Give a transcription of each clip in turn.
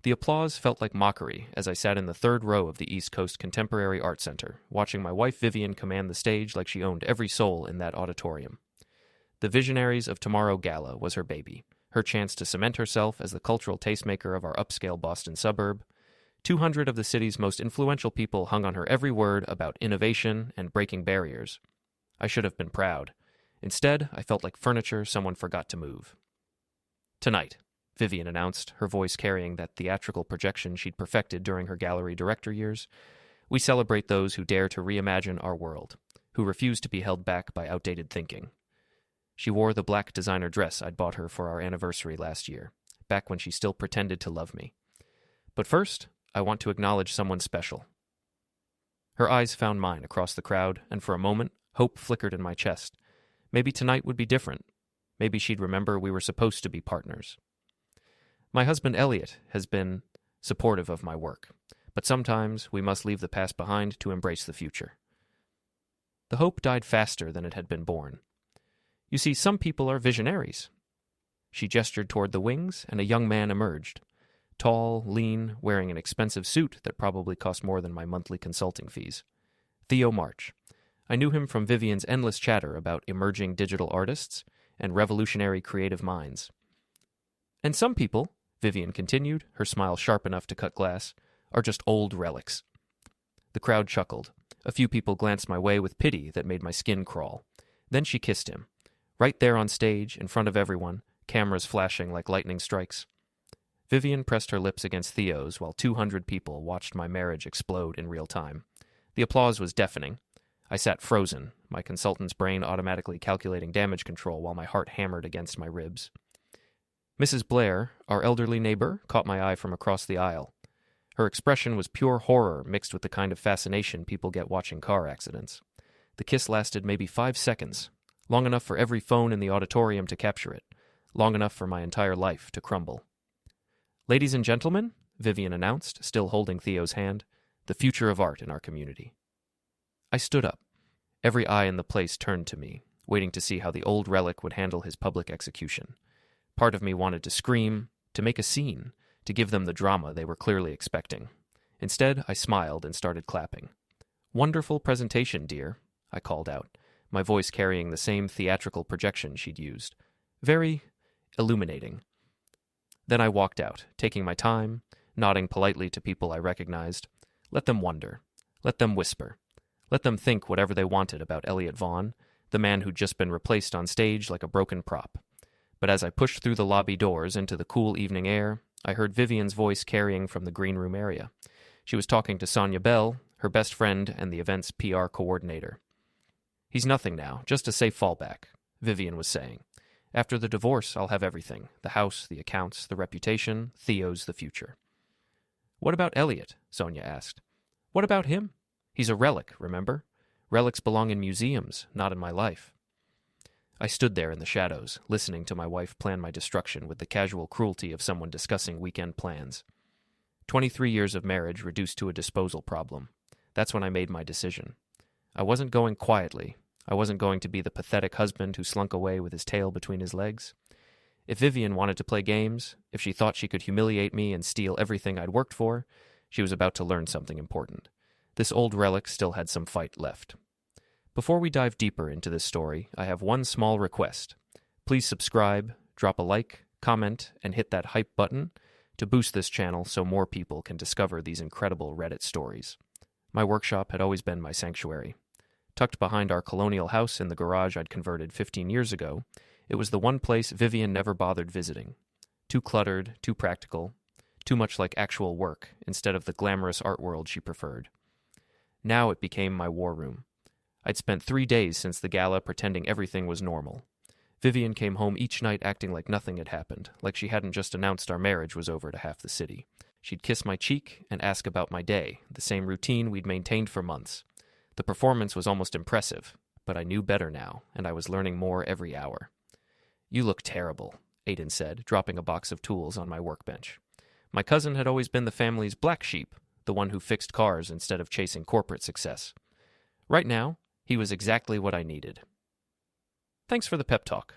The applause felt like mockery as I sat in the third row of the East Coast Contemporary Art Center, watching my wife Vivian command the stage like she owned every soul in that auditorium. The Visionaries of Tomorrow Gala was her baby, her chance to cement herself as the cultural tastemaker of our upscale Boston suburb. 200 of the city's most influential people hung on her every word about innovation and breaking barriers. I should have been proud. Instead, I felt like furniture someone forgot to move. "Tonight," Vivian announced, her voice carrying that theatrical projection she'd perfected during her gallery director years, "we celebrate those who dare to reimagine our world, who refuse to be held back by outdated thinking." She wore the black designer dress I'd bought her for our anniversary last year, back when she still pretended to love me. "But first, I want to acknowledge someone special." Her eyes found mine across the crowd, and for a moment, hope flickered in my chest. Maybe tonight would be different. Maybe she'd remember we were supposed to be partners. My husband Eliot has been supportive of my work, but sometimes we must leave the past behind to embrace the future. The hope died faster than it had been born. "You see, some people are visionaries." She gestured toward the wings, and a young man emerged. Tall, lean, wearing an expensive suit that probably cost more than my monthly consulting fees. Theo March. I knew him from Vivian's endless chatter about emerging digital artists and revolutionary creative minds. "And some people," Vivian continued, her smile sharp enough to cut glass, "are just old relics." The crowd chuckled. A few people glanced my way with pity that made my skin crawl. Then she kissed him. Right there on stage, in front of everyone, cameras flashing like lightning strikes. Vivian pressed her lips against Theo's while 200 people watched my marriage explode in real time. The applause was deafening. I sat frozen, my consultant's brain automatically calculating damage control while my heart hammered against my ribs. Mrs. Blair, our elderly neighbor, caught my eye from across the aisle. Her expression was pure horror mixed with the kind of fascination people get watching car accidents. The kiss lasted maybe 5 seconds, long enough for every phone in the auditorium to capture it, long enough for my entire life to crumble. "Ladies and gentlemen," Vivian announced, still holding Theo's hand, "the future of art in our community." I stood up. Every eye in the place turned to me, waiting to see how the old relic would handle his public execution. Part of me wanted to scream, to make a scene, to give them the drama they were clearly expecting. Instead, I smiled and started clapping. "Wonderful presentation, dear," I called out, my voice carrying the same theatrical projection she'd used. "Very illuminating." Then I walked out, taking my time, nodding politely to people I recognized. Let them wonder. Let them whisper. Let them think whatever they wanted about Eliot Vaughn, the man who'd just been replaced on stage like a broken prop. But as I pushed through the lobby doors into the cool evening air, I heard Vivian's voice carrying from the Greenroom area. She was talking to Sonya Bell, her best friend and the event's PR coordinator. "He's nothing now, just a safe fallback," Vivian was saying. "After the divorce, I'll have everything. The house, the accounts, the reputation. Theo's the future." "What about Eliot?" Sonya asked. "What about him? He's a relic, remember? Relics belong in museums, not in my life." I stood there in the shadows, listening to my wife plan my destruction with the casual cruelty of someone discussing weekend plans. 23 years of marriage reduced to a disposal problem. That's when I made my decision. I wasn't going quietly. I wasn't going to be the pathetic husband who slunk away with his tail between his legs. If Vivian wanted to play games, if she thought she could humiliate me and steal everything I'd worked for, she was about to learn something important. This old relic still had some fight left. Before we dive deeper into this story, I have one small request. Please subscribe, drop a like, comment, and hit that hype button to boost this channel so more people can discover these incredible Reddit stories. My workshop had always been my sanctuary. Tucked behind our colonial house in the garage I'd converted 15 years ago, it was the one place Vivian never bothered visiting. Too cluttered, too practical, too much like actual work instead of the glamorous art world she preferred. Now it became my war room. I'd spent 3 days since the gala pretending everything was normal. Vivian came home each night acting like nothing had happened, like she hadn't just announced our marriage was over to half the city. She'd kiss my cheek and ask about my day, the same routine we'd maintained for months. The performance was almost impressive, but I knew better now, and I was learning more every hour. "You look terrible," Aiden said, dropping a box of tools on my workbench. My cousin had always been the family's black sheep, the one who fixed cars instead of chasing corporate success. Right now, he was exactly what I needed. "Thanks for the pep talk."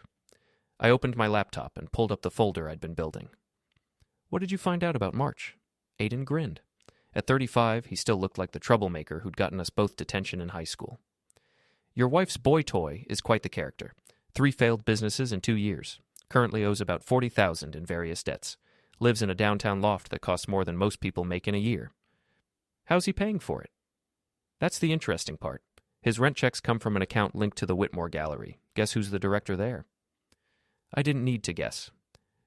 I opened my laptop and pulled up the folder I'd been building. What did you find out about March? Aiden grinned. At 35, he still looked like the troublemaker who'd gotten us both detention in high school. Your wife's boy toy is quite the character. 3 failed businesses in 2 years. Currently owes about $40,000 in various debts. Lives in a downtown loft that costs more than most people make in a year. How's he paying for it? That's the interesting part. His rent checks come from an account linked to the Whitmore Gallery. Guess who's the director there? I didn't need to guess.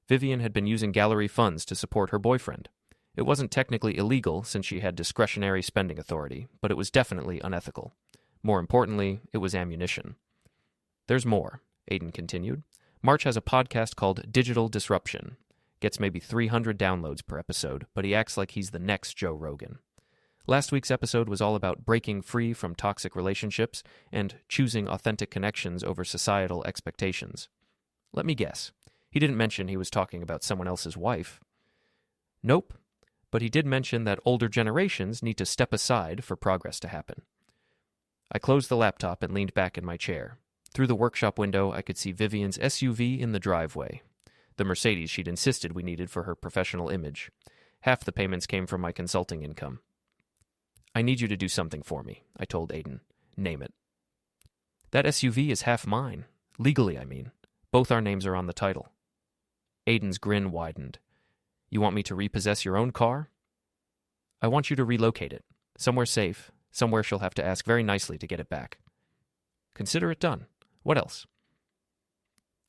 Vivian had been using gallery funds to support her boyfriend. It wasn't technically illegal since she had discretionary spending authority, but it was definitely unethical. More importantly, it was ammunition. There's more, Aiden continued. March has a podcast called Digital Disruption. Gets maybe 300 downloads per episode, but he acts like he's the next Joe Rogan. Last week's episode was all about breaking free from toxic relationships and choosing authentic connections over societal expectations. Let me guess. He didn't mention he was talking about someone else's wife. Nope, but he did mention that older generations need to step aside for progress to happen. I closed the laptop and leaned back in my chair. Through the workshop window, I could see Vivian's SUV in the driveway, the Mercedes she'd insisted we needed for her professional image. Half the payments came from my consulting income. I need you to do something for me, I told Aiden. Name it. That SUV is half mine. Legally, I mean. Both our names are on the title. Aiden's grin widened. You want me to repossess your own car? I want you to relocate it. Somewhere safe, somewhere she'll have to ask very nicely to get it back. Consider it done. What else?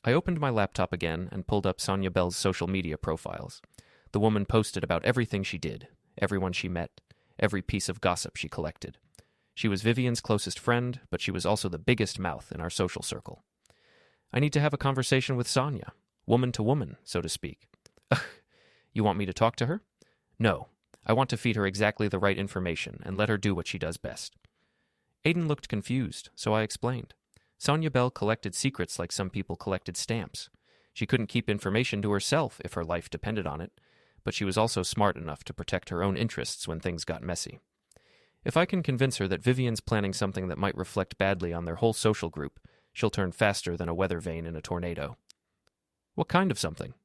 I opened my laptop again and pulled up Sonya Bell's social media profiles. The woman posted about everything she did, everyone she met, every piece of gossip she collected. She was Vivian's closest friend, but she was also the biggest mouth in our social circle. I need to have a conversation with Sonya, woman to woman, so to speak. Ugh, you want me to talk to her? No, I want to feed her exactly the right information and let her do what she does best. Aiden looked confused, so I explained. Sonya Bell collected secrets like some people collected stamps. She couldn't keep information to herself if her life depended on it, but she was also smart enough to protect her own interests when things got messy. If I can convince her that Vivian's planning something that might reflect badly on their whole social group, she'll turn faster than a weather vane in a tornado. What kind of something?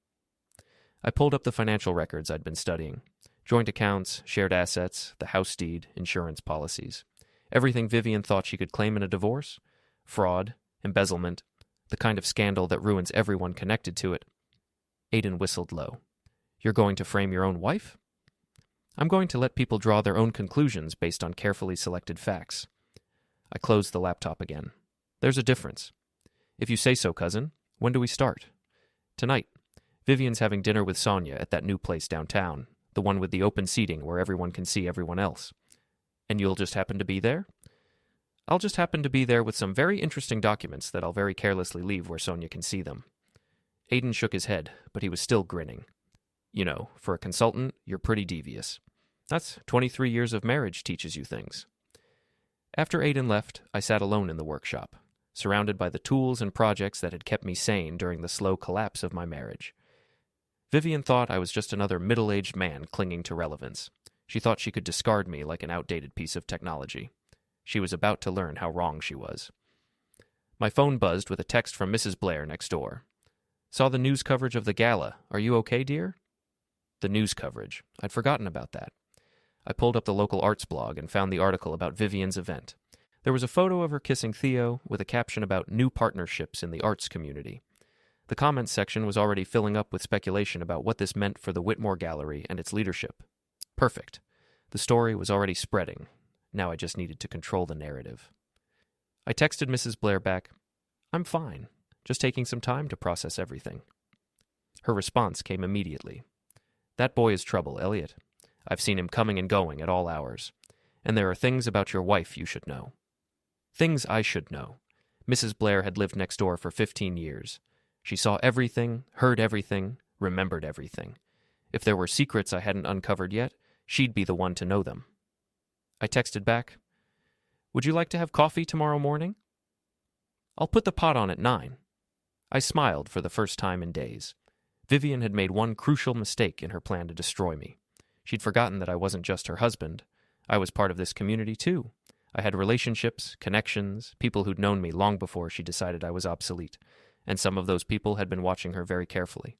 I pulled up the financial records I'd been studying. Joint accounts, shared assets, the house deed, insurance policies. Everything Vivian thought she could claim in a divorce. Fraud, embezzlement, the kind of scandal that ruins everyone connected to it. Aiden whistled low. You're going to frame your own wife? I'm going to let people draw their own conclusions based on carefully selected facts. I closed the laptop again. There's a difference. If you say so, cousin, when do we start? Tonight. Vivian's having dinner with Sonya at that new place downtown, the one with the open seating where everyone can see everyone else. And you'll just happen to be there? I'll just happen to be there with some very interesting documents that I'll very carelessly leave where Sonya can see them. Aiden shook his head, but he was still grinning. You know, for a consultant, you're pretty devious. That's 23 years of marriage teaches you things. After Aiden left, I sat alone in the workshop, surrounded by the tools and projects that had kept me sane during the slow collapse of my marriage. Vivian thought I was just another middle-aged man clinging to relevance. She thought she could discard me like an outdated piece of technology. She was about to learn how wrong she was. My phone buzzed with a text from Mrs. Blair next door. Saw the news coverage of the gala. Are you okay, dear? The news coverage. I'd forgotten about that. I pulled up the local arts blog and found the article about Vivian's event. There was a photo of her kissing Theo with a caption about new partnerships in the arts community. The comments section was already filling up with speculation about what this meant for the Whitmore Gallery and its leadership. Perfect. The story was already spreading. Now I just needed to control the narrative. I texted Mrs. Blair back, I'm fine, just taking some time to process everything. Her response came immediately. That boy is trouble, Eliot. I've seen him coming and going at all hours. And there are things about your wife you should know. Things I should know. Mrs. Blair had lived next door for 15 years. She saw everything, heard everything, remembered everything. If there were secrets I hadn't uncovered yet, she'd be the one to know them. I texted back, Would you like to have coffee tomorrow morning? I'll put the pot on at 9. I smiled for the first time in days. Vivian had made one crucial mistake in her plan to destroy me. She'd forgotten that I wasn't just her husband. I was part of this community, too. I had relationships, connections, people who'd known me long before she decided I was obsolete, and some of those people had been watching her very carefully.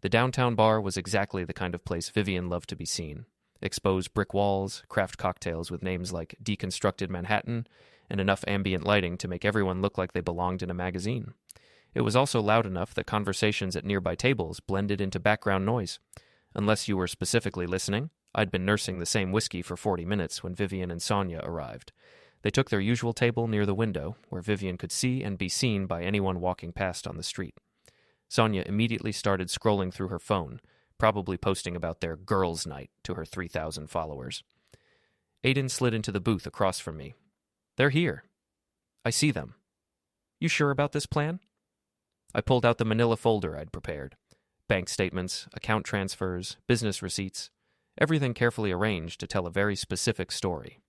The downtown bar was exactly the kind of place Vivian loved to be seen. Exposed brick walls, craft cocktails with names like Deconstructed Manhattan, and enough ambient lighting to make everyone look like they belonged in a magazine. It was also loud enough that conversations at nearby tables blended into background noise. Unless you were specifically listening, I'd been nursing the same whiskey for 40 minutes when Vivian and Sonya arrived. They took their usual table near the window, where Vivian could see and be seen by anyone walking past on the street. Sonya immediately started scrolling through her phone, probably posting about their girls' night to her 3,000 followers. Aiden slid into the booth across from me. "They're here. I see them. You sure about this plan?" I pulled out the manila folder I'd prepared. Bank statements, account transfers, business receipts, everything carefully arranged to tell a very specific story.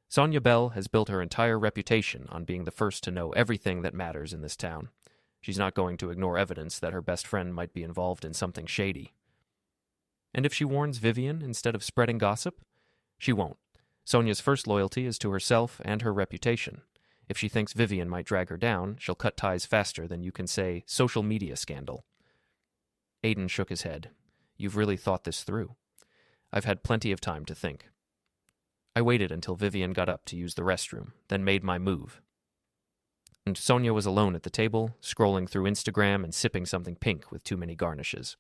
Sonya Bell has built her entire reputation on being the first to know everything that matters in this town. She's not going to ignore evidence that her best friend might be involved in something shady. And if she warns Vivian instead of spreading gossip? She won't. Sonya's first loyalty is to herself and her reputation. If she thinks Vivian might drag her down, she'll cut ties faster than you can say social media scandal. Aiden shook his head. "You've really thought this through." "I've had plenty of time to think." I waited until Vivian got up to use the restroom, then made my move. And Sonya was alone at the table, scrolling through Instagram and sipping something pink with too many garnishes.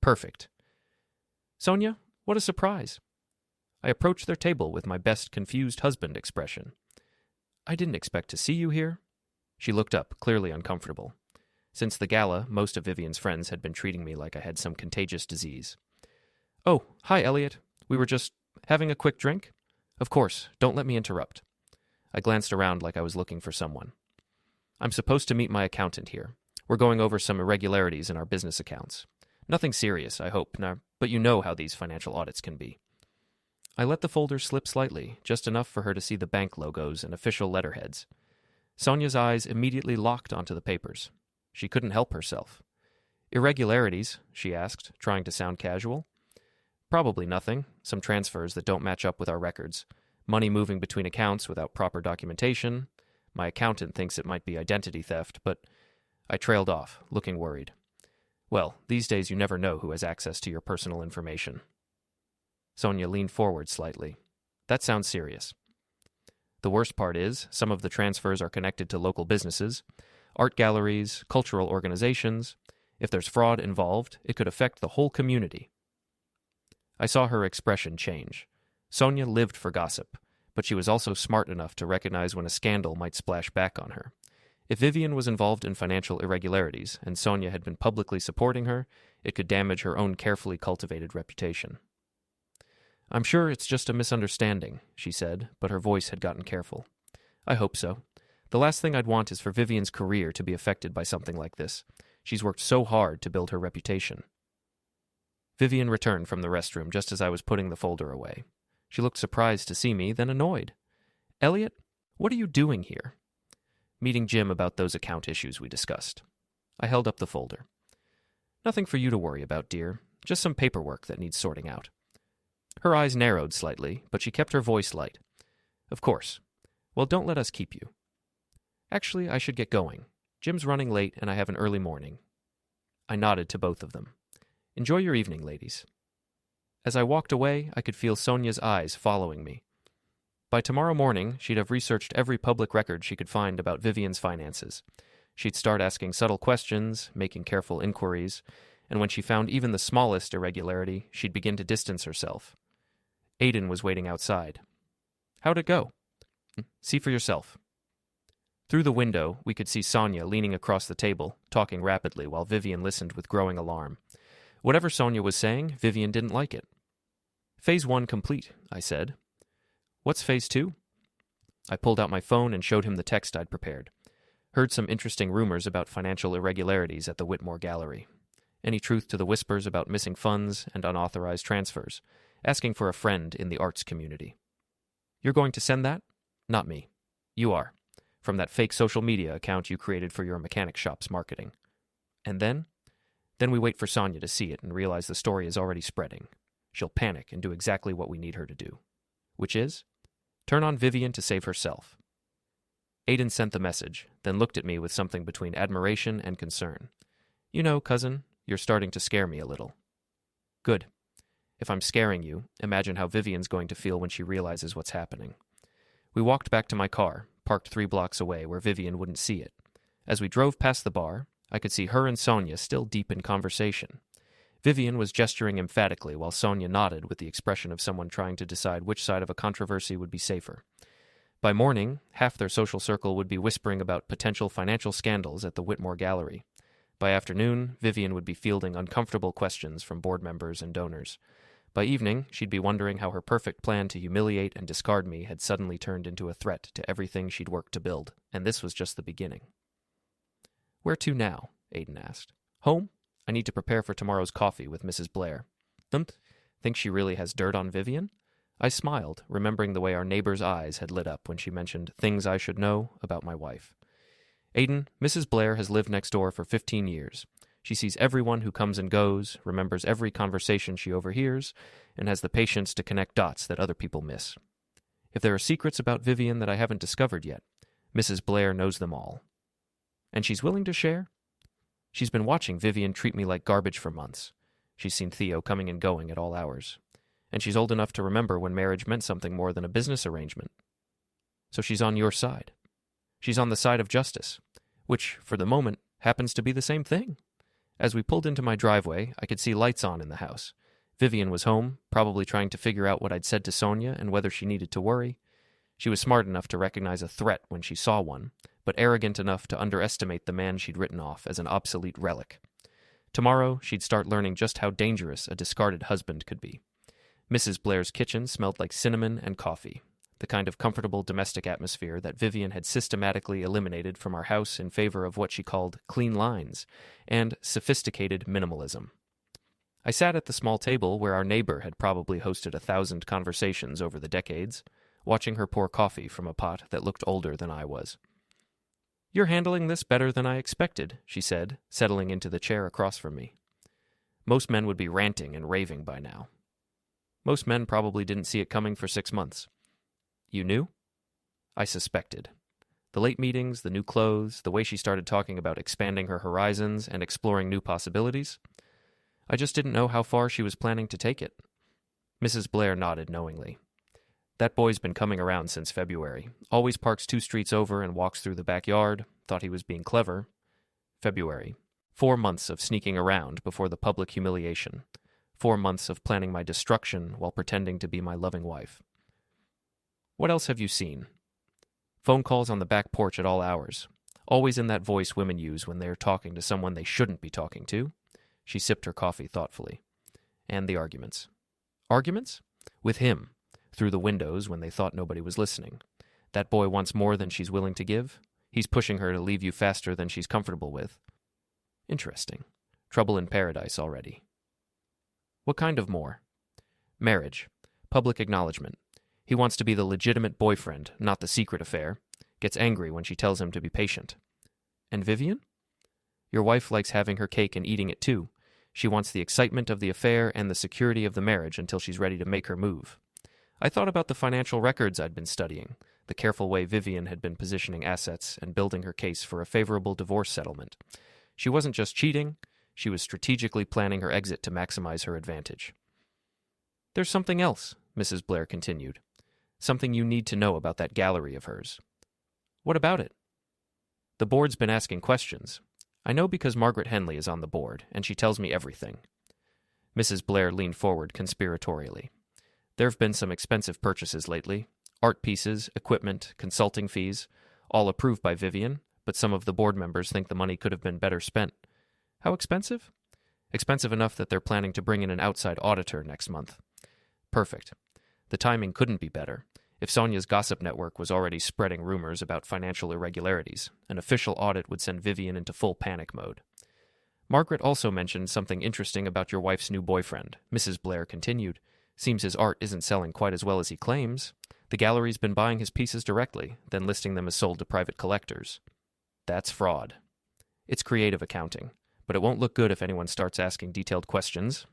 Perfect. "Sonya, what a surprise." I approached their table with my best confused husband expression. "I didn't expect to see you here." She looked up, clearly uncomfortable. Since the gala, most of Vivian's friends had been treating me like I had some contagious disease. "Oh, hi, Eliot. We were just having a quick drink?" "Of course, don't let me interrupt." I glanced around like I was looking for someone. "I'm supposed to meet my accountant here. We're going over some irregularities in our business accounts. Nothing serious, I hope, but you know how these financial audits can be." I let the folder slip slightly, just enough for her to see the bank logos and official letterheads. Sonya's eyes immediately locked onto the papers. She couldn't help herself. "Irregularities?" she asked, trying to sound casual. "Probably nothing. Some transfers that don't match up with our records. Money moving between accounts without proper documentation. My accountant thinks it might be identity theft, but..." I trailed off, looking worried. Well, these days you never know who has access to your personal information. Sonya leaned forward slightly. "That sounds serious." "The worst part is, some of the transfers are connected to local businesses, art galleries, cultural organizations. If there's fraud involved, it could affect the whole community." I saw her expression change. Sonya lived for gossip, but she was also smart enough to recognize when a scandal might splash back on her. If Vivian was involved in financial irregularities, and Sonya had been publicly supporting her, it could damage her own carefully cultivated reputation. "I'm sure it's just a misunderstanding," she said, but her voice had gotten careful. "I hope so. The last thing I'd want is for Vivian's career to be affected by something like this. She's worked so hard to build her reputation." Vivian returned from the restroom just as I was putting the folder away. She looked surprised to see me, then annoyed. "Eliot, what are you doing here?" "Meeting Jim about those account issues we discussed." I held up the folder. "Nothing for you to worry about, dear. Just some paperwork that needs sorting out." Her eyes narrowed slightly, but she kept her voice light. "Of course. Well, don't let us keep you. Actually, I should get going. Jim's running late, and I have an early morning." I nodded to both of them. "Enjoy your evening, ladies." As I walked away, I could feel Sonya's eyes following me. By tomorrow morning, she'd have researched every public record she could find about Vivian's finances. She'd start asking subtle questions, making careful inquiries, and when she found even the smallest irregularity, she'd begin to distance herself. Aiden was waiting outside. "How'd it go?" "See for yourself." Through the window, we could see Sonya leaning across the table, talking rapidly while Vivian listened with growing alarm. Whatever Sonya was saying, Vivian didn't like it. "Phase 1 complete," I said. "What's Phase 2? I pulled out my phone and showed him the text I'd prepared. Heard some interesting rumors about financial irregularities at the Whitmore Gallery. Any truth to the whispers about missing funds and unauthorized transfers. Asking for a friend in the arts community. You're going to send that? Not me. You are. From that fake social media account you created for your mechanic shop's marketing. And then? Then we wait for Sonya to see it and realize the story is already spreading. She'll panic and do exactly what we need her to do. Which is? Turn on Vivian to save herself." Aiden sent the message, then looked at me with something between admiration and concern. "You know, cousin, You're starting to scare me a little. Good. If I'm scaring you, imagine how Vivian's going to feel when she realizes what's happening. We walked back to my car, parked 3 blocks away where Vivian wouldn't see it. As we drove past the bar, I could see her and Sonya still deep in conversation. Vivian was gesturing emphatically while Sonya nodded with the expression of someone trying to decide which side of a controversy would be safer. By morning, half their social circle would be whispering about potential financial scandals at the Whitmore Gallery. By afternoon, Vivian would be fielding uncomfortable questions from board members and donors. By evening, she'd be wondering how her perfect plan to humiliate and discard me had suddenly turned into a threat to everything she'd worked to build, and this was just the beginning. Where to now? Aiden asked. Home? I need to prepare for tomorrow's coffee with Mrs. Blair. Think she really has dirt on Vivian? I smiled, remembering the way our neighbor's eyes had lit up when she mentioned things I should know about my wife. Aiden, Mrs. Blair has lived next door for 15 years. She sees everyone who comes and goes, remembers every conversation she overhears, and has the patience to connect dots that other people miss. If there are secrets about Vivian that I haven't discovered yet, Mrs. Blair knows them all. And she's willing to share? She's been watching Vivian treat me like garbage for months. She's seen Theo coming and going at all hours. And she's old enough to remember when marriage meant something more than a business arrangement. So she's on your side. She's on the side of justice, which, for the moment, happens to be the same thing. As we pulled into my driveway, I could see lights on in the house. Vivian was home, probably trying to figure out what I'd said to Sonya and whether she needed to worry. She was smart enough to recognize a threat when she saw one, but arrogant enough to underestimate the man she'd written off as an obsolete relic. Tomorrow, she'd start learning just how dangerous a discarded husband could be. Mrs. Blair's kitchen smelled like cinnamon and coffee, the kind of comfortable domestic atmosphere that Vivian had systematically eliminated from our house in favor of what she called clean lines and sophisticated minimalism. I sat at the small table where our neighbor had probably hosted 1,000 conversations over the decades, watching her pour coffee from a pot that looked older than I was. You're handling this better than I expected, she said, settling into the chair across from me. Most men would be ranting and raving by now. Most men probably didn't see it coming for 6 months. You knew? I suspected. The late meetings, the new clothes, the way she started talking about expanding her horizons and exploring new possibilities. I just didn't know how far she was planning to take it. Mrs. Blair nodded knowingly. That boy's been coming around since February. Always parks 2 streets over and walks through the backyard. Thought he was being clever. February. 4 months of sneaking around before the public humiliation. 4 months of planning my destruction while pretending to be my loving wife. What else have you seen? Phone calls on the back porch at all hours. Always in that voice women use when they're talking to someone they shouldn't be talking to. She sipped her coffee thoughtfully. And the arguments. Arguments? With him. Through the windows when they thought nobody was listening. That boy wants more than she's willing to give. He's pushing her to leave you faster than she's comfortable with. Interesting. Trouble in paradise already. What kind of more? Marriage. Public acknowledgement. He wants to be the legitimate boyfriend, not the secret affair. Gets angry when she tells him to be patient. And Vivian? Your wife likes having her cake and eating it too. She wants the excitement of the affair and the security of the marriage until she's ready to make her move. I thought about the financial records I'd been studying, the careful way Vivian had been positioning assets and building her case for a favorable divorce settlement. She wasn't just cheating, she was strategically planning her exit to maximize her advantage. There's something else, Mrs. Blair continued. Something you need to know about that gallery of hers. What about it? The board's been asking questions. I know because Margaret Henley is on the board, and she tells me everything. Mrs. Blair leaned forward conspiratorially. There have been some expensive purchases lately. Art pieces, equipment, consulting fees, all approved by Vivian, but some of the board members think the money could have been better spent. How expensive? Expensive enough that they're planning to bring in an outside auditor next month. Perfect. The timing couldn't be better. If Sonya's gossip network was already spreading rumors about financial irregularities, an official audit would send Vivian into full panic mode. Margaret also mentioned something interesting about your wife's new boyfriend, Mrs. Blair continued. Seems his art isn't selling quite as well as he claims. The gallery's been buying his pieces directly, then listing them as sold to private collectors. That's fraud. It's creative accounting, but it won't look good if anyone starts asking detailed questions.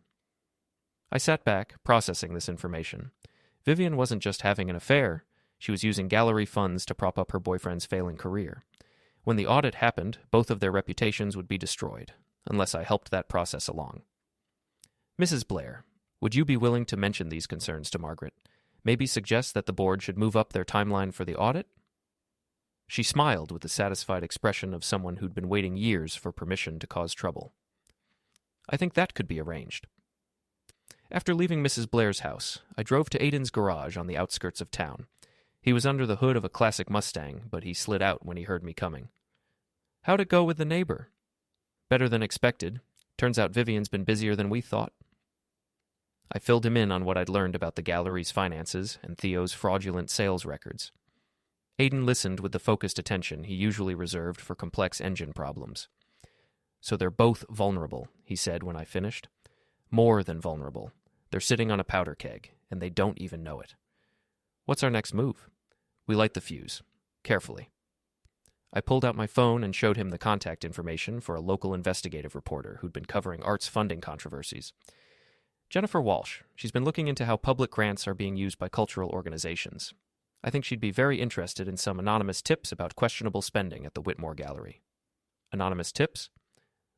I sat back, processing this information. Vivian wasn't just having an affair. She was using gallery funds to prop up her boyfriend's failing career. When the audit happened, both of their reputations would be destroyed. unless I helped that process along. Mrs. Blair, would you be willing to mention these concerns to Margaret? Maybe suggest that the board should move up their timeline for the audit? She smiled with the satisfied expression of someone who'd been waiting years for permission to cause trouble. I think that could be arranged. After leaving Mrs. Blair's house, I drove to Aiden's garage on the outskirts of town. He was under the hood of a classic Mustang, but he slid out when he heard me coming. How'd it go with the neighbor? Better than expected. Turns out Vivian's been busier than we thought. I filled him in on what I'd learned about the gallery's finances and Theo's fraudulent sales records. Aiden listened with the focused attention he usually reserved for complex engine problems. So they're both vulnerable, he said when I finished. More than vulnerable. They're sitting on a powder keg, and they don't even know it. What's our next move? We light the fuse. Carefully. I pulled out my phone and showed him the contact information for a local investigative reporter who'd been covering arts funding controversies. Jennifer Walsh. She's been looking into how public grants are being used by cultural organizations. I think she'd be very interested in some anonymous tips about questionable spending at the Whitmore Gallery. Anonymous tips?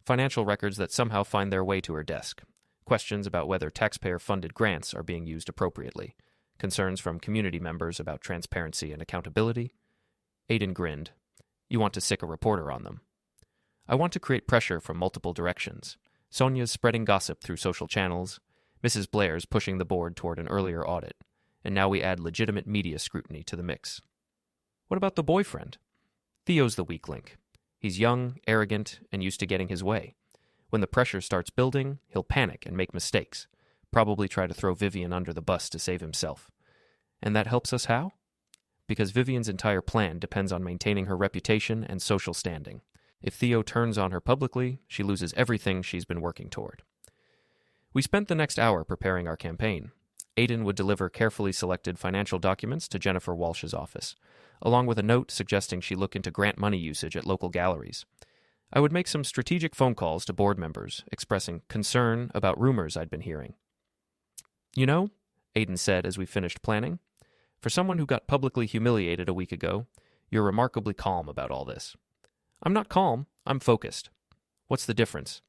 Financial records that somehow find their way to her desk. Questions about whether taxpayer-funded grants are being used appropriately. Concerns from community members about transparency and accountability. Aiden grinned. You want to sic a reporter on them. I want to create pressure from multiple directions. Sonya's spreading gossip through social channels. Mrs. Blair's pushing the board toward an earlier audit. And now we add legitimate media scrutiny to the mix. What about the boyfriend? Theo's the weak link. He's young, arrogant, and used to getting his way. When the pressure starts building, he'll panic and make mistakes. Probably try to throw Vivian under the bus to save himself. And that helps us how? Because Vivian's entire plan depends on maintaining her reputation and social standing. If Theo turns on her publicly, she loses everything she's been working toward. We spent the next hour preparing our campaign. Aiden would deliver carefully selected financial documents to Jennifer Walsh's office, along with a note suggesting she look into grant money usage at local galleries. I would make some strategic phone calls to board members, expressing concern about rumors I'd been hearing. You know, Aiden said as we finished planning, for someone who got publicly humiliated a week ago, you're remarkably calm about all this. I'm not calm, I'm focused. What's the difference?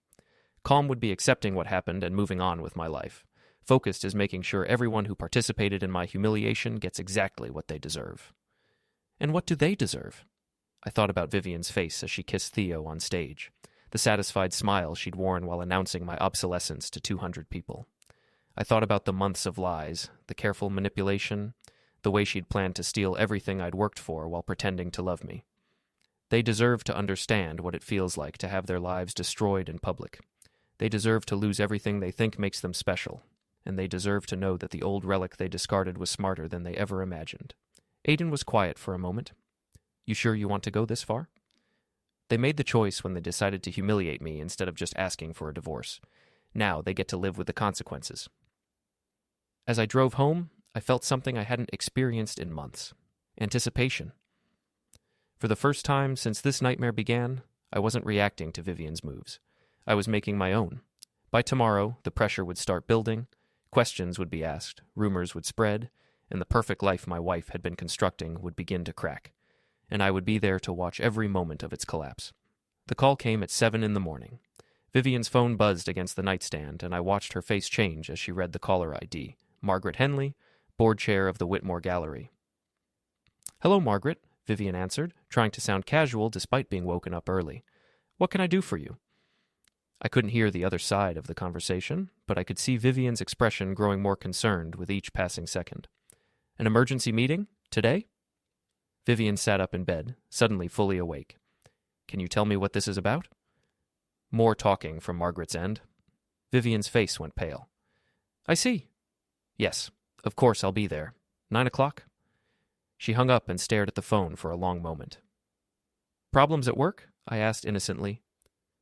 Calm would be accepting what happened and moving on with my life. Focused is making sure everyone who participated in my humiliation gets exactly what they deserve. And what do they deserve? I thought about Vivian's face as she kissed Theo on stage, the satisfied smile she'd worn while announcing my obsolescence to 200 people. I thought about the months of lies, the careful manipulation, the way she'd planned to steal everything I'd worked for while pretending to love me. They deserve to understand what it feels like to have their lives destroyed in public. They deserve to lose everything they think makes them special, and they deserve to know that the old relic they discarded was smarter than they ever imagined. Aiden was quiet for a moment. You sure you want to go this far? They made the choice when they decided to humiliate me instead of just asking for a divorce. Now they get to live with the consequences. As I drove home, I felt something I hadn't experienced in months. Anticipation. For the first time since this nightmare began, I wasn't reacting to Vivian's moves. I was making my own. By tomorrow, the pressure would start building, questions would be asked, rumors would spread, and the perfect life my wife had been constructing would begin to crack. And I would be there to watch every moment of its collapse. The call came at 7 a.m. Vivian's phone buzzed against the nightstand, and I watched her face change as she read the caller ID. Margaret Henley, board chair of the Whitmore Gallery. Hello, Margaret, Vivian answered, trying to sound casual despite being woken up early. What can I do for you? I couldn't hear the other side of the conversation, but I could see Vivian's expression growing more concerned with each passing second. An emergency meeting? Today? Vivian sat up in bed, suddenly fully awake. Can you tell me what this is about? More talking from Margaret's end. Vivian's face went pale. I see. Yes, of course I'll be there. 9 o'clock? She hung up and stared at the phone for a long moment. Problems at work? I asked innocently.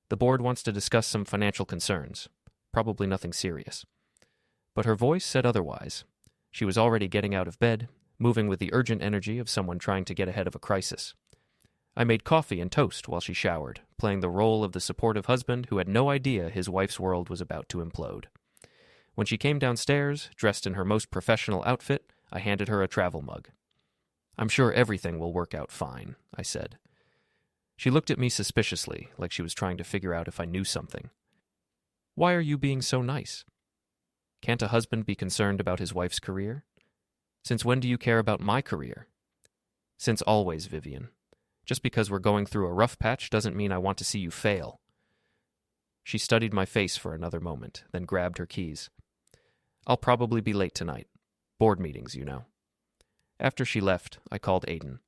The board wants to discuss some financial concerns. Probably nothing serious. But her voice said otherwise. She was already getting out of bed, moving with the urgent energy of someone trying to get ahead of a crisis. I made coffee and toast while she showered, playing the role of the supportive husband who had no idea his wife's world was about to implode. When she came downstairs, dressed in her most professional outfit, I handed her a travel mug. I'm sure everything will work out fine, I said. She looked at me suspiciously, like she was trying to figure out if I knew something. Why are you being so nice? Can't a husband be concerned about his wife's career? Since when do you care about my career? Since always, Vivian. Just because we're going through a rough patch doesn't mean I want to see you fail. She studied my face for another moment, then grabbed her keys. I'll probably be late tonight. Board meetings, you know. After she left, I called Aiden.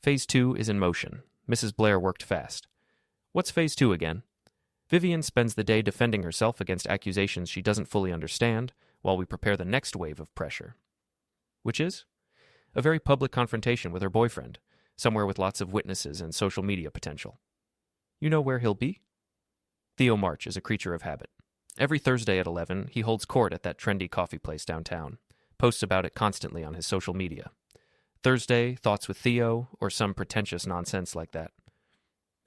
Phase 2 is in motion. Mrs. Blair worked fast. What's Phase 2 again? Vivian spends the day defending herself against accusations she doesn't fully understand, while we prepare the next wave of pressure. Which is? A very public confrontation with her boyfriend, somewhere with lots of witnesses and social media potential. You know where he'll be? Theo March is a creature of habit. Every Thursday at 11, he holds court at that trendy coffee place downtown, posts about it constantly on his social media. Thursday, Thoughts with Theo, or some pretentious nonsense like that.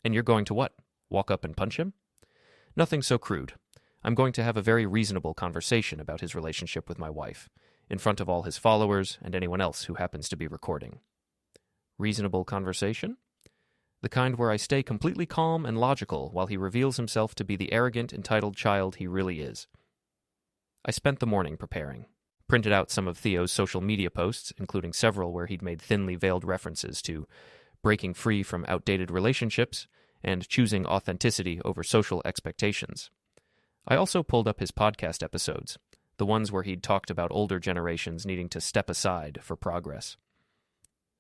And you're going to what? Walk up and punch him? Nothing so crude. I'm going to have a very reasonable conversation about his relationship with my wife, in front of all his followers and anyone else who happens to be recording. Reasonable conversation? The kind where I stay completely calm and logical while he reveals himself to be the arrogant, entitled child he really is. I spent the morning preparing. Printed out some of Theo's social media posts, including several where he'd made thinly veiled references to breaking free from outdated relationships and choosing authenticity over social expectations. I also pulled up his podcast episodes, the ones where he'd talked about older generations needing to step aside for progress.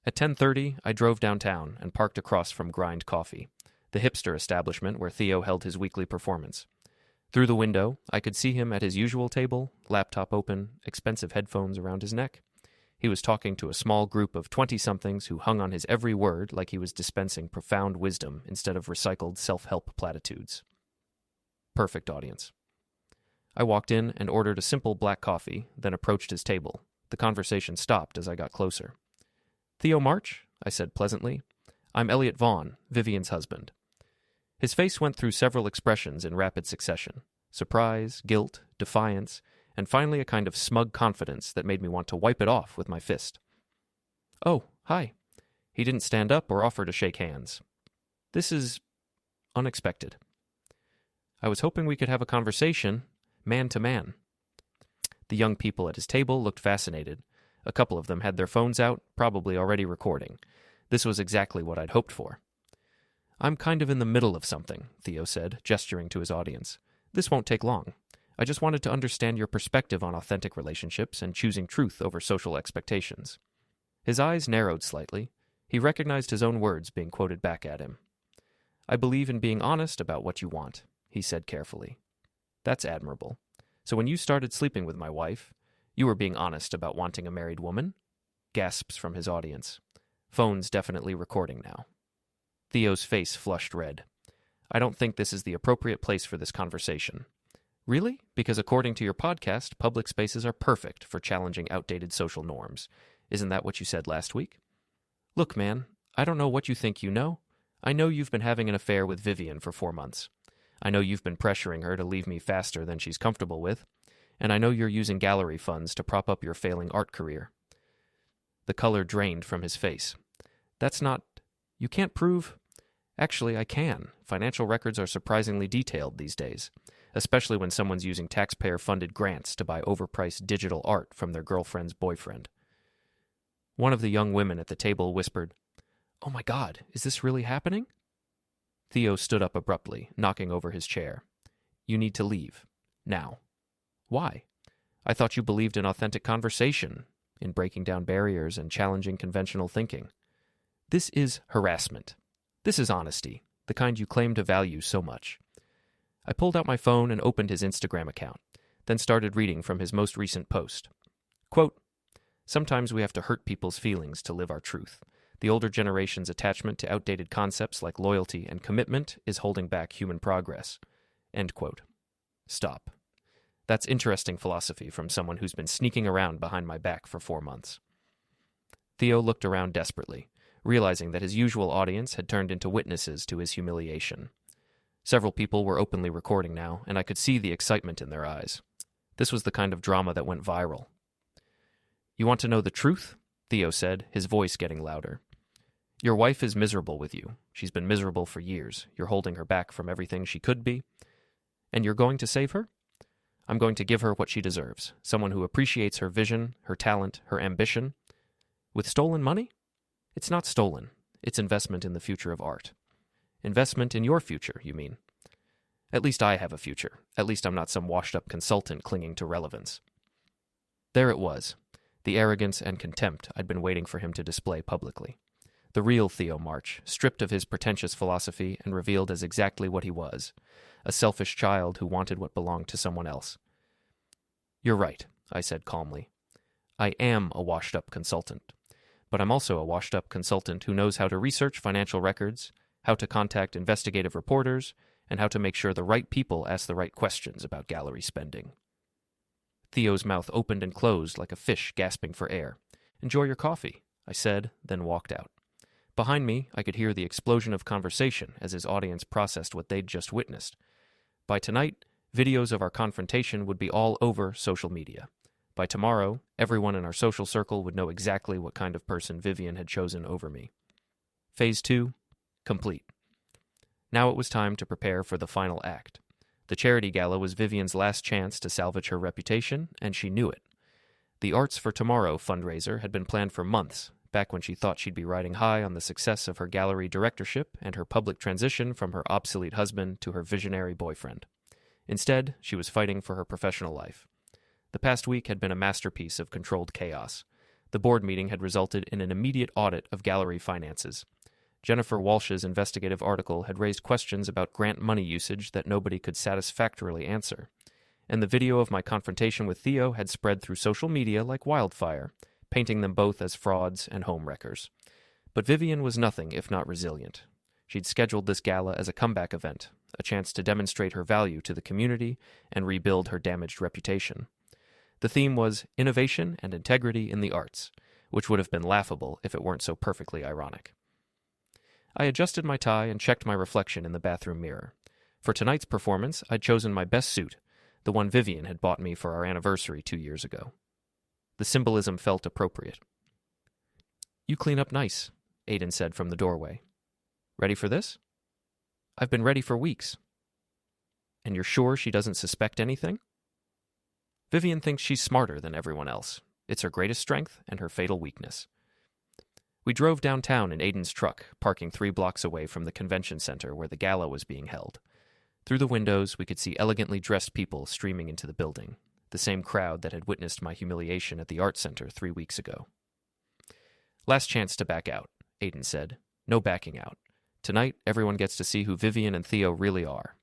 At 10:30, I drove downtown and parked across from Grind Coffee, the hipster establishment where Theo held his weekly performance. Through the window, I could see him at his usual table, laptop open, expensive headphones around his neck. He was talking to a small group of 20-somethings who hung on his every word like he was dispensing profound wisdom instead of recycled self-help platitudes. Perfect audience. I walked in and ordered a simple black coffee, then approached his table. The conversation stopped as I got closer. Theo March? I said pleasantly. I'm Eliot Vaughn, Vivian's husband. His face went through several expressions in rapid succession. Surprise, guilt, defiance, and finally a kind of smug confidence that made me want to wipe it off with my fist. Oh, hi. He didn't stand up or offer to shake hands. This is unexpected. I was hoping we could have a conversation, man to man. The young people at his table looked fascinated. A couple of them had their phones out, probably already recording. This was exactly what I'd hoped for. I'm kind of in the middle of something, Theo said, gesturing to his audience. This won't take long. I just wanted to understand your perspective on authentic relationships and choosing truth over social expectations. His eyes narrowed slightly. He recognized his own words being quoted back at him. I believe in being honest about what you want, he said carefully. That's admirable. So when you started sleeping with my wife, you were being honest about wanting a married woman? Gasps from his audience. Phone's definitely recording now. Theo's face flushed red. I don't think this is the appropriate place for this conversation. Really? Because according to your podcast, public spaces are perfect for challenging outdated social norms. Isn't that what you said last week? Look, man, I don't know what you think you know. I know you've been having an affair with Vivian for 4 months. I know you've been pressuring her to leave me faster than she's comfortable with. And I know you're using gallery funds to prop up your failing art career. The color drained from his face. That's not... You can't prove... Actually, I can. Financial records are surprisingly detailed these days, especially when someone's using taxpayer-funded grants to buy overpriced digital art from their girlfriend's boyfriend. One of the young women at the table whispered, "Oh my God, is this really happening?" Theo stood up abruptly, knocking over his chair. "You need to leave. Now." "Why? I thought you believed in authentic conversation, in breaking down barriers and challenging conventional thinking. This is harassment. This is honesty, the kind you claim to value so much." I pulled out my phone and opened his Instagram account, then started reading from his most recent post. Quote, "Sometimes we have to hurt people's feelings to live our truth. The older generation's attachment to outdated concepts like loyalty and commitment is holding back human progress." End quote. Stop. That's interesting philosophy from someone who's been sneaking around behind my back for 4 months. Theo looked around desperately, realizing that his usual audience had turned into witnesses to his humiliation. Several people were openly recording now, and I could see the excitement in their eyes. This was the kind of drama that went viral. "You want to know the truth?" Theo said, his voice getting louder. Your wife is miserable with you. She's been miserable for years. You're holding her back from everything she could be. And you're going to save her? I'm going to give her what she deserves. Someone who appreciates her vision, her talent, her ambition. With stolen money? It's not stolen. It's investment in the future of art. Investment in your future, you mean? At least I have a future. At least I'm not some washed-up consultant clinging to relevance. There it was, the arrogance and contempt I'd been waiting for him to display publicly. The real Theo March, stripped of his pretentious philosophy and revealed as exactly what he was, a selfish child who wanted what belonged to someone else. You're right, I said calmly. I am a washed-up consultant, but I'm also a washed-up consultant who knows how to research financial records, how to contact investigative reporters, and how to make sure the right people ask the right questions about gallery spending. Theo's mouth opened and closed like a fish gasping for air. Enjoy your coffee, I said, then walked out. Behind me, I could hear the explosion of conversation as his audience processed what they'd just witnessed. By tonight, videos of our confrontation would be all over social media. By tomorrow, everyone in our social circle would know exactly what kind of person Vivian had chosen over me. Phase 2, complete. Now it was time to prepare for the final act. The charity gala was Vivian's last chance to salvage her reputation, and she knew it. The Arts for Tomorrow fundraiser had been planned for months, back when she thought she'd be riding high on the success of her gallery directorship and her public transition from her obsolete husband to her visionary boyfriend. Instead, she was fighting for her professional life. The past week had been a masterpiece of controlled chaos. The board meeting had resulted in an immediate audit of gallery finances. Jennifer Walsh's investigative article had raised questions about grant money usage that nobody could satisfactorily answer. And the video of my confrontation with Theo had spread through social media like wildfire, painting them both as frauds and homewreckers. But Vivian was nothing if not resilient. She'd scheduled this gala as a comeback event, a chance to demonstrate her value to the community and rebuild her damaged reputation. The theme was innovation and integrity in the arts, which would have been laughable if it weren't so perfectly ironic. I adjusted my tie and checked my reflection in the bathroom mirror. For tonight's performance, I'd chosen my best suit, the one Vivian had bought me for our anniversary 2 years ago. The symbolism felt appropriate. You clean up nice, Aiden said from the doorway. Ready for this? I've been ready for weeks. And you're sure she doesn't suspect anything? Vivian thinks she's smarter than everyone else. It's her greatest strength and her fatal weakness. We drove downtown in Aiden's truck, parking 3 blocks away from the convention center where the gala was being held. Through the windows, we could see elegantly dressed people streaming into the building, the same crowd that had witnessed my humiliation at the art center 3 weeks ago. Last chance to back out, Aiden said. No backing out. Tonight, everyone gets to see who Vivian and Theo really are.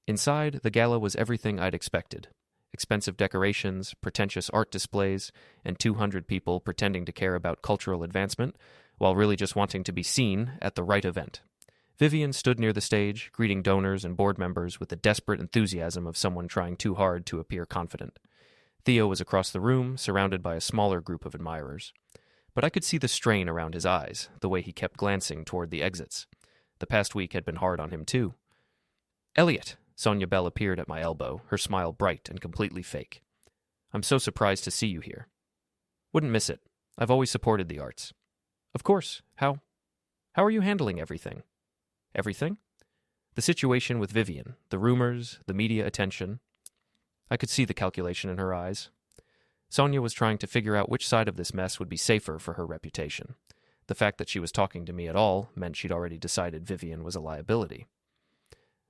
Inside, the gala was everything I'd expected. Expensive decorations, pretentious art displays, and 200 people pretending to care about cultural advancement, while really just wanting to be seen at the right event. Vivian stood near the stage, greeting donors and board members with the desperate enthusiasm of someone trying too hard to appear confident. Theo was across the room, surrounded by a smaller group of admirers. But I could see the strain around his eyes, the way he kept glancing toward the exits. The past week had been hard on him, too. Eliot! Sonya Bell appeared at my elbow, her smile bright and completely fake. I'm so surprised to see you here. Wouldn't miss it. I've always supported the arts. Of course. How are you handling everything? Everything? The situation with Vivian, the rumors, the media attention. I could see the calculation in her eyes. Sonya was trying to figure out which side of this mess would be safer for her reputation. The fact that she was talking to me at all meant she'd already decided Vivian was a liability.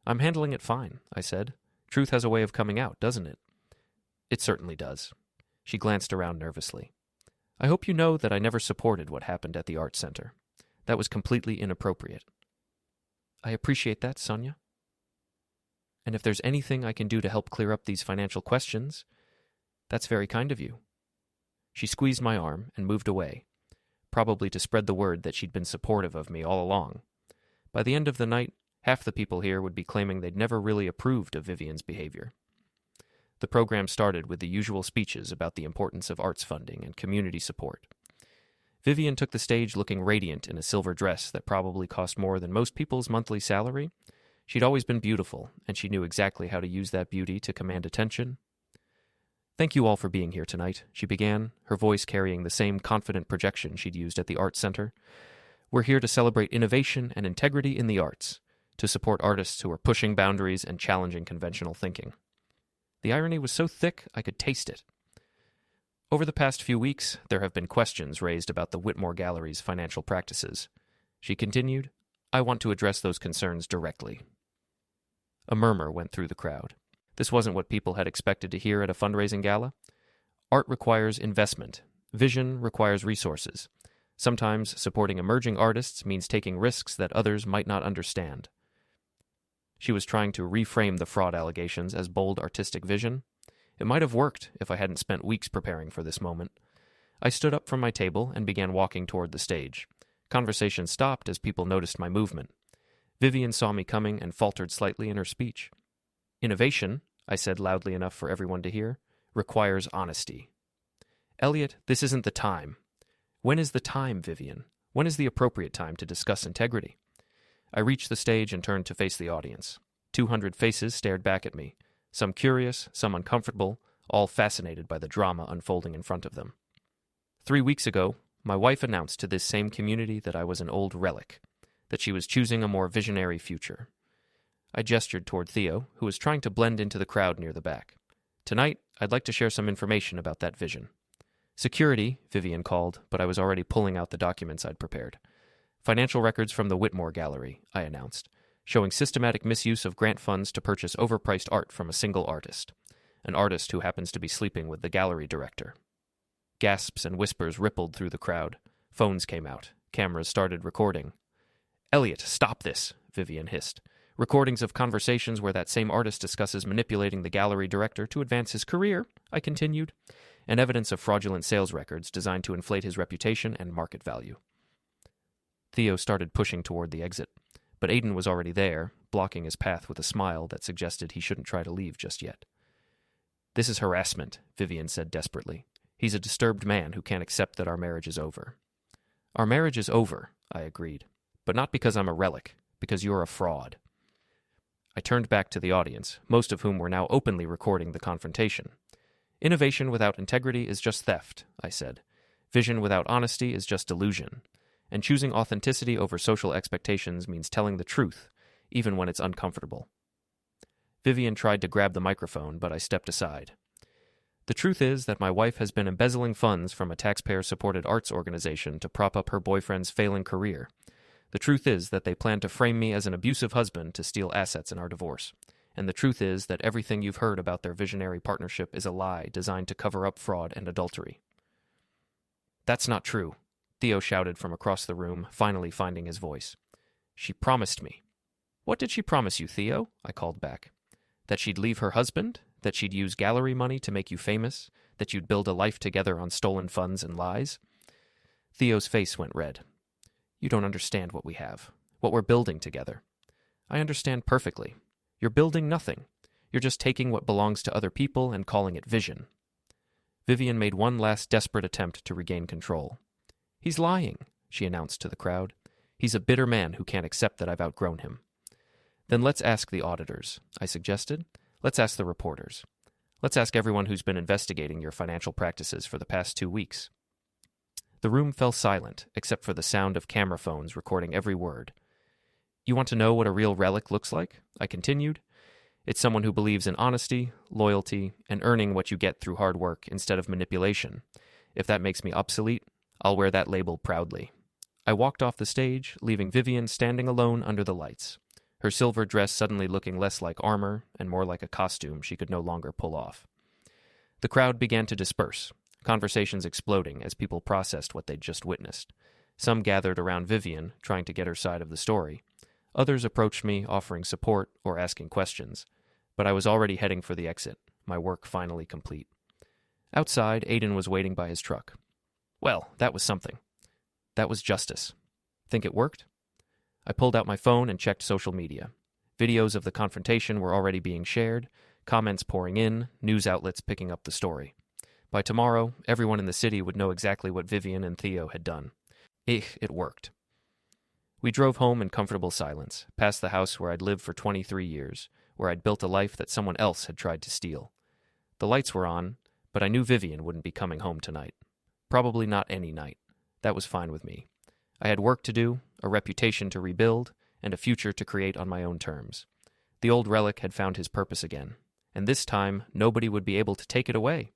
I'm handling it fine, I said. Truth has a way of coming out, doesn't it? It certainly does. She glanced around nervously. I hope you know that I never supported what happened at the art center. That was completely inappropriate. I appreciate that, Sonya. And if there's anything I can do to help clear up these financial questions, that's very kind of you. She squeezed my arm and moved away, probably to spread the word that she'd been supportive of me all along. By the end of the night, half the people here would be claiming they'd never really approved of Vivian's behavior. The program started with the usual speeches about the importance of arts funding and community support. Vivian took the stage looking radiant in a silver dress that probably cost more than most people's monthly salary. She'd always been beautiful, and she knew exactly how to use that beauty to command attention. Thank you all for being here tonight, she began, her voice carrying the same confident projection she'd used at the art center. We're here to celebrate innovation and integrity in the arts, to support artists who are pushing boundaries and challenging conventional thinking. The irony was so thick I could taste it. Over the past few weeks, there have been questions raised about the Whitmore Gallery's financial practices. She continued, I want to address those concerns directly. A murmur went through the crowd. This wasn't what people had expected to hear at a fundraising gala. Art requires investment. Vision requires resources. Sometimes supporting emerging artists means taking risks that others might not understand. She was trying to reframe the fraud allegations as bold artistic vision. It might have worked if I hadn't spent weeks preparing for this moment. I stood up from my table and began walking toward the stage. Conversation stopped as people noticed my movement. Vivian saw me coming and faltered slightly in her speech. Innovation, I said loudly enough for everyone to hear, requires honesty. Eliot, this isn't the time. When is the time, Vivian? When is the appropriate time to discuss integrity? I reached the stage and turned to face the audience. 200 faces stared back at me, some curious, some uncomfortable, all fascinated by the drama unfolding in front of them. 3 weeks ago, my wife announced to this same community that I was an old relic, that she was choosing a more visionary future. I gestured toward Theo, who was trying to blend into the crowd near the back. Tonight, I'd like to share some information about that vision. Security, Vivian called, but I was already pulling out the documents I'd prepared. Financial records from the Whitmore Gallery, I announced, showing systematic misuse of grant funds to purchase overpriced art from a single artist, an artist who happens to be sleeping with the gallery director. Gasps and whispers rippled through the crowd. Phones came out. Cameras started recording. Eliot, stop this, Vivian hissed. Recordings of conversations where that same artist discusses manipulating the gallery director to advance his career, I continued, and evidence of fraudulent sales records designed to inflate his reputation and market value. Theo started pushing toward the exit, but Aiden was already there, blocking his path with a smile that suggested he shouldn't try to leave just yet. This is harassment, Vivian said desperately. He's a disturbed man who can't accept that our marriage is over. Our marriage is over, I agreed, but not because I'm a relic, because you're a fraud. I turned back to the audience, most of whom were now openly recording the confrontation. Innovation without integrity is just theft, I said. Vision without honesty is just delusion. And choosing authenticity over social expectations means telling the truth, even when it's uncomfortable. Vivian tried to grab the microphone, but I stepped aside. The truth is that my wife has been embezzling funds from a taxpayer-supported arts organization to prop up her boyfriend's failing career. The truth is that they plan to frame me as an abusive husband to steal assets in our divorce. And the truth is that everything you've heard about their visionary partnership is a lie designed to cover up fraud and adultery. That's not true, Theo shouted from across the room, finally finding his voice. She promised me. What did she promise you, Theo? I called back. That she'd leave her husband? That she'd use gallery money to make you famous? That you'd build a life together on stolen funds and lies? Theo's face went red. You don't understand what we have, what we're building together. I understand perfectly. You're building nothing. You're just taking what belongs to other people and calling it vision. Vivian made one last desperate attempt to regain control. He's lying, she announced to the crowd. He's a bitter man who can't accept that I've outgrown him. Then let's ask the auditors, I suggested. Let's ask the reporters. Let's ask everyone who's been investigating your financial practices for the past 2 weeks. The room fell silent, except for the sound of camera phones recording every word. You want to know what a real relic looks like? I continued. It's someone who believes in honesty, loyalty, and earning what you get through hard work instead of manipulation. If that makes me obsolete, I'll wear that label proudly. I walked off the stage, leaving Vivian standing alone under the lights, her silver dress suddenly looking less like armor and more like a costume she could no longer pull off. The crowd began to disperse, conversations exploding as people processed what they'd just witnessed. Some gathered around Vivian, trying to get her side of the story. Others approached me, offering support or asking questions. But I was already heading for the exit, my work finally complete. Outside, Aiden was waiting by his truck. Well, that was something. That was justice. Think it worked? I pulled out my phone and checked social media. Videos of the confrontation were already being shared, comments pouring in, news outlets picking up the story. By tomorrow, everyone in the city would know exactly what Vivian and Theo had done. It worked. We drove home in comfortable silence, past the house where I'd lived for 23 years, where I'd built a life that someone else had tried to steal. The lights were on, but I knew Vivian wouldn't be coming home tonight. Probably not any night. That was fine with me. I had work to do, a reputation to rebuild, and a future to create on my own terms. The old relic had found his purpose again, and this time nobody would be able to take it away.